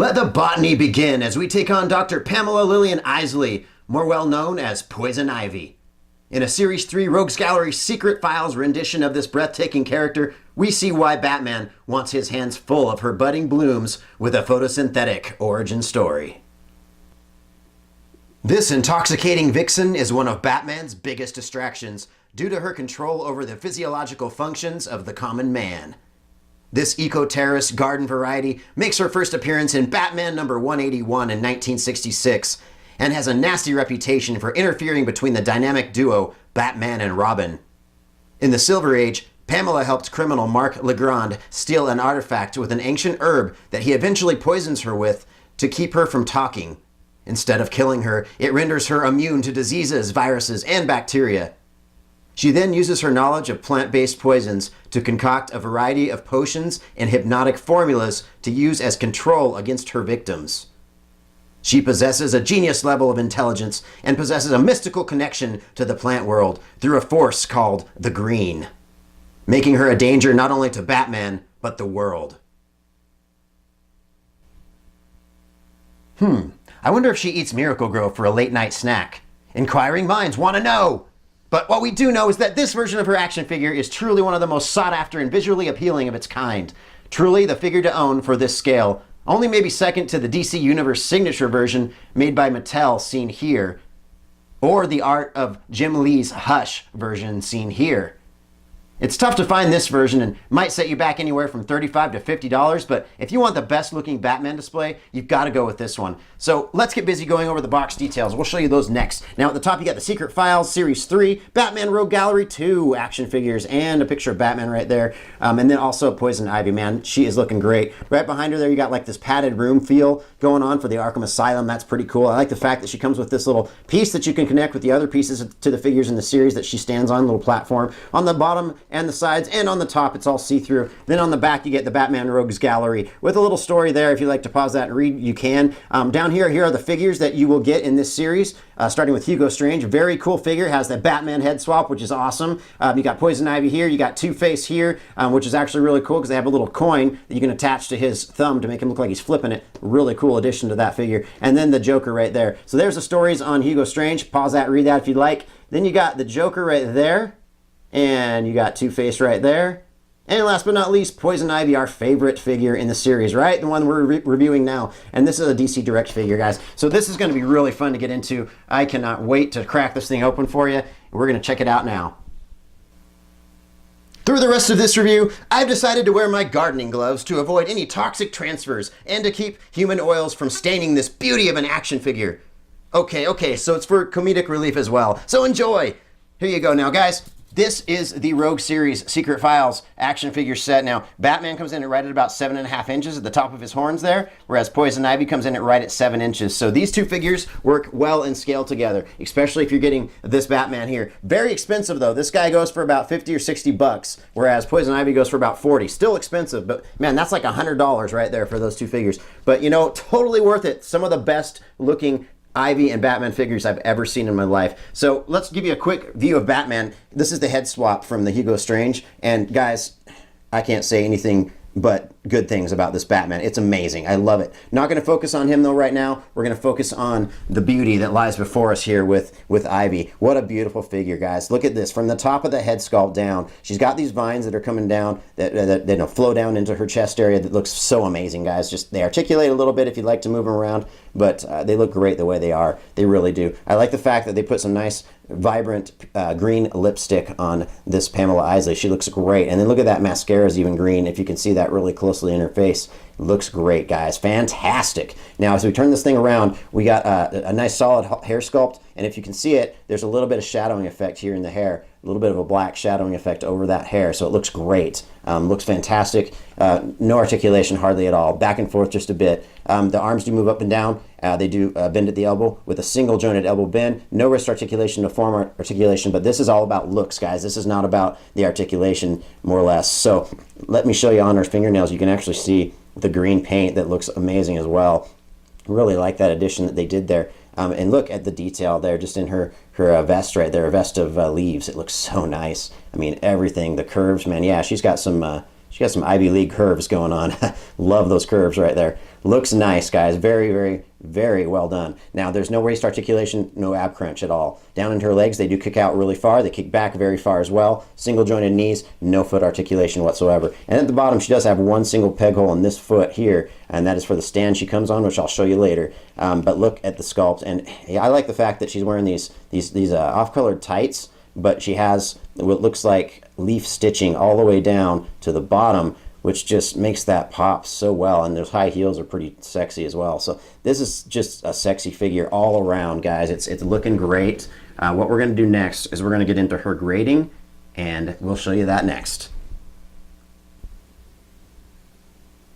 Let the botany begin as we take on Dr. Pamela Lillian Isley, more well known as Poison Ivy. In a Series 3 Rogues Gallery Secret Files rendition of this breathtaking character, we see why Batman wants his hands full of her budding blooms with a photosynthetic origin story. This intoxicating vixen is one of Batman's biggest distractions due to her control over the physiological functions of the common man. This eco-terrorist garden variety makes her first appearance in Batman number 181 in 1966 and has a nasty reputation for interfering between the dynamic duo Batman and Robin. In the Silver Age, Pamela helped criminal Mark Legrand steal an artifact with an ancient herb that he eventually poisons her with to keep her from talking. Instead of killing her, it renders her immune to diseases, viruses, and bacteria. She then uses her knowledge of plant-based poisons to concoct a variety of potions and hypnotic formulas to use as control against her victims. She possesses a genius level of intelligence and possesses a mystical connection to the plant world through a force called the Green, making her a danger not only to Batman, but the world. I wonder if she eats Miracle Grow for a late-night snack. Inquiring minds want to know! But what we do know is that this version of her action figure is truly one of the most sought after and visually appealing of its kind. Truly the figure to own for this scale, only maybe second to the DC Universe signature version made by Mattel seen here, or the art of Jim Lee's Hush version seen here. It's tough to find this version and might set you back anywhere from $35 to $50, but if you want the best looking Batman display, you've got to go with this one. So let's get busy going over the box details. We'll show you those next. Now at the top you got the Secret Files Series 3, Batman Rogue Gallery 2 action figures, and a picture of Batman right there. And then also Poison Ivy, man. She is looking great. Right behind her there you got like this padded room feel going on for the Arkham Asylum. That's pretty cool. I like the fact that she comes with this little piece that you can connect with the other pieces to the figures in the series that she stands on, little platform. On the bottom and the sides and on the top it's all see-through. Then on the back you get the Batman Rogues Gallery with a little story there. If you'd like to pause that and read, you can. Down here are the figures that you will get in this series, starting with Hugo Strange. Very cool figure, has that Batman head swap, which is awesome. You got Poison Ivy here, you got Two-Face here, which is actually really cool because they have a little coin that you can attach to his thumb to make him look like he's flipping it. Really cool addition to that figure. And then the Joker right there. So there's the stories on Hugo Strange. Pause that, read that if you'd like. Then you got the Joker right there. And you got Two-Face right there. And last but not least, Poison Ivy, our favorite figure in the series, right? The one we're reviewing now. And this is a DC Direct figure, guys. So this is going to be really fun to get into. I cannot wait to crack this thing open for you. We're going to check it out now. Through the rest of this review, I've decided to wear my gardening gloves to avoid any toxic transfers and to keep human oils from staining this beauty of an action figure. Okay, so it's for comedic relief as well. So enjoy! Here you go now, guys. This is the Rogue Series Secret Files action figure set. Now, Batman comes in at right at about 7.5 inches at the top of his horns there, whereas Poison Ivy comes in at right at 7 inches. So these two figures work well in scale together, especially if you're getting this Batman here. Very expensive though. This guy goes for about 50 or 60 bucks, whereas Poison Ivy goes for about 40. Still expensive, but man, that's like $100 right there for those two figures. But you know, totally worth it. Some of the best looking Ivy and Batman figures I've ever seen in my life. So let's give you a quick view of Batman. This is the head swap from the Hugo Strange. And guys, I can't say anything but good things about this Batman. It's amazing. I love it. Not going to focus on him though right now. We're going to focus on the beauty that lies before us here with Ivy. What a beautiful figure, guys. Look at this. From the top of the head sculpt down, she's got these vines that are coming down that flow down into her chest area that looks so amazing, guys. Just they articulate a little bit if you'd like to move them around, but they look great the way they are. They really do. I like the fact that they put some nice vibrant green lipstick on this Pamela Isley. She looks great. And then look at that mascara is even green. If you can see that really closely in her face, it looks great, guys. Fantastic. Now, as we turn this thing around, we got a nice solid hair sculpt. And if you can see it, there's a little bit of shadowing effect here in the hair, a little bit of a black shadowing effect over that hair. So it looks great. Looks fantastic. No articulation hardly at all. Back and forth just a bit. The arms do move up and down. They do bend at the elbow with a single jointed elbow bend. No wrist articulation, no form articulation, but this is all about looks, guys. This is not about the articulation, more or less. So let me show you on her fingernails. You can actually see the green paint that looks amazing as well. Really like that addition that they did there. And look at the detail there just in her vest right there, a vest of leaves. It looks so nice. I mean, everything, the curves, man. Yeah, she's got some She got some Ivy League curves going on. Love those curves right there. Looks nice, guys. Very, very, very well done. Now, there's no waist articulation, no ab crunch at all. Down into her legs, they do kick out really far. They kick back very far as well. Single jointed knees, no foot articulation whatsoever. And at the bottom, she does have one single peg hole in this foot here, and that is for the stand she comes on, which I'll show you later. But look at the sculpt, and I like the fact that she's wearing these off-colored tights, but she has what looks like leaf stitching all the way down to the bottom, which just makes that pop so well. And those high heels are pretty sexy as well. So this is just a sexy figure all around, guys. It's looking great. What we're going to do next is we're going to get into her grading, and we'll show you that next.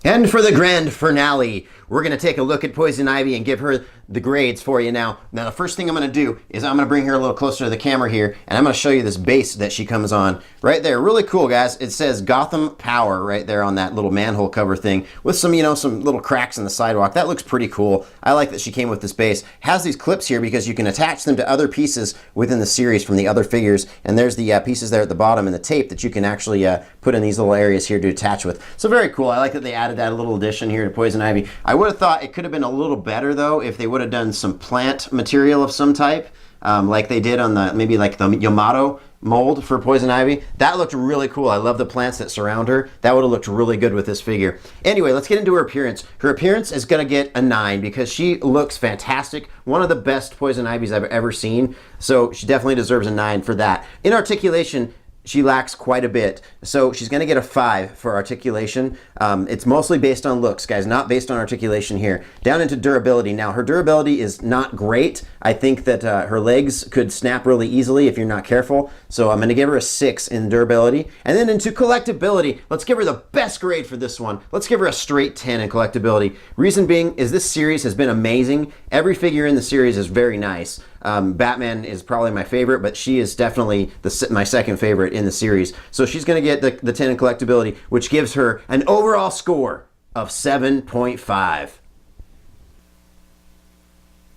And for the grand finale, we're going to take a look at Poison Ivy and give her the grades for you now. Now, the first thing I'm going to do is I'm going to bring her a little closer to the camera here, and I'm going to show you this base that she comes on right there. Really cool, guys. It says Gotham Power right there on that little manhole cover thing with some, some little cracks in the sidewalk. That looks pretty cool. I like that she came with this base. Has these clips here because you can attach them to other pieces within the series from the other figures, and there's the pieces there at the bottom and the tape that you can actually put in these little areas here to attach with. So very cool. I like that they added that little addition here to Poison Ivy. I would have thought it could have been a little better, though, if they would have done some plant material of some type, like they did on maybe like the Yamato mold for Poison Ivy. That looked really cool. I love the plants that surround her. That would have looked really good with this figure. Anyway, let's get into her appearance. Her appearance is going to get a 9 because she looks fantastic. One of the best Poison Ivies I've ever seen. So she definitely deserves a 9 for that. In articulation, she lacks quite a bit, so she's going to get a 5 for articulation. It's mostly based on looks, guys, not based on articulation here. Down into durability. Now, her durability is not great. I think that her legs could snap really easily if you're not careful, so I'm going to give her a 6 in durability. And then into collectability, let's give her the best grade for this one. Let's give her a straight 10 in collectability. Reason being is this series has been amazing. Every figure in the series is very nice. Batman is probably my favorite, but she is definitely my second favorite in the series. So she's going to get the 10 in collectability, which gives her an overall score of 7.5.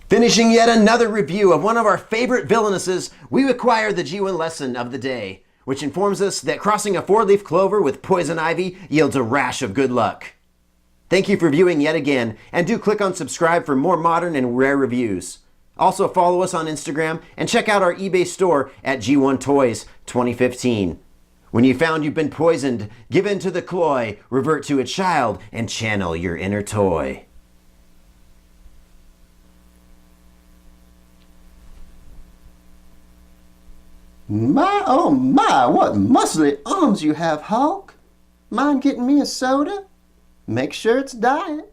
Finishing yet another review of one of our favorite villainesses, we acquire the G1 lesson of the day, which informs us that crossing a 4-leaf clover with Poison Ivy yields a rash of good luck. Thank you for viewing yet again, and do click on subscribe for more modern and rare reviews. Also follow us on Instagram and check out our eBay store at G1 Toys 2015. When you found you've been poisoned, give in to the cloy, revert to a child, and channel your inner toy. My, oh my, what muscly arms you have, Hulk. Mind getting me a soda? Make sure it's diet.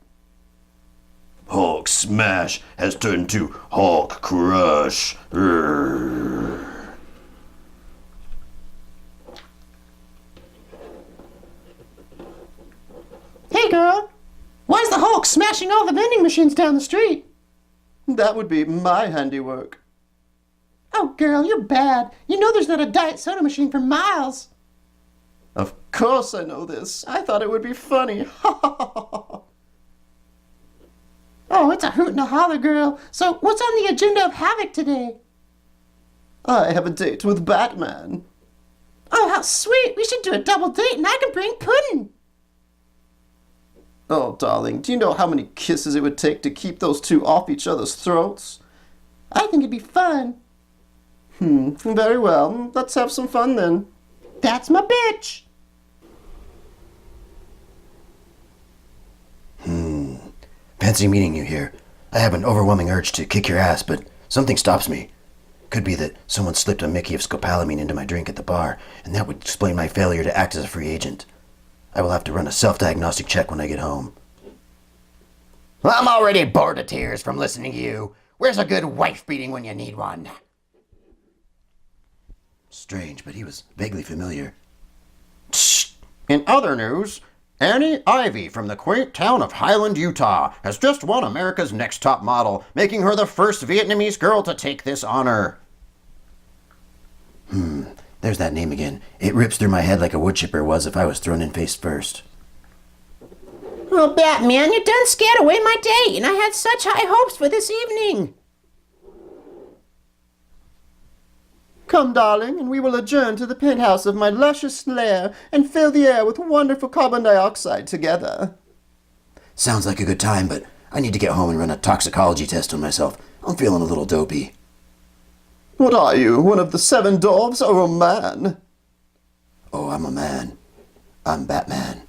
Hulk Smash has turned to Hulk Crush. Hey girl, why's the Hulk smashing all the vending machines down the street? That would be my handiwork. Oh girl, you're bad. You know there's not a diet soda machine for miles. Of course I know this. I thought it would be funny. Oh, it's a hoot and a holler, girl. So what's on the agenda of Havoc today? I have a date with Batman. Oh, how sweet. We should do a double date and I can bring pudding. Oh, darling, do you know how many kisses it would take to keep those two off each other's throats? I think it'd be fun. Very well. Let's have some fun then. That's my bitch. Fancy meeting you here. I have an overwhelming urge to kick your ass, but something stops me. Could be that someone slipped a Mickey of scopolamine into my drink at the bar, and that would explain my failure to act as a free agent. I will have to run a self-diagnostic check when I get home. I'm already bored to tears from listening to you. Where's a good wife beating when you need one? Strange, but he was vaguely familiar. Shh. In other news, Annie Ivy from the quaint town of Highland, Utah, has just won America's Next Top Model, making her the first Vietnamese girl to take this honor. There's that name again. It rips through my head like a wood chipper was if I was thrown in face first. Oh, Batman, you done scared away my day, and I had such high hopes for this evening. Come, darling, and we will adjourn to the penthouse of my luscious lair and fill the air with wonderful carbon dioxide together. Sounds like a good time, but I need to get home and run a toxicology test on myself. I'm feeling a little dopey. What are you, one of the 7 dwarfs or a man? Oh, I'm a man. I'm Batman.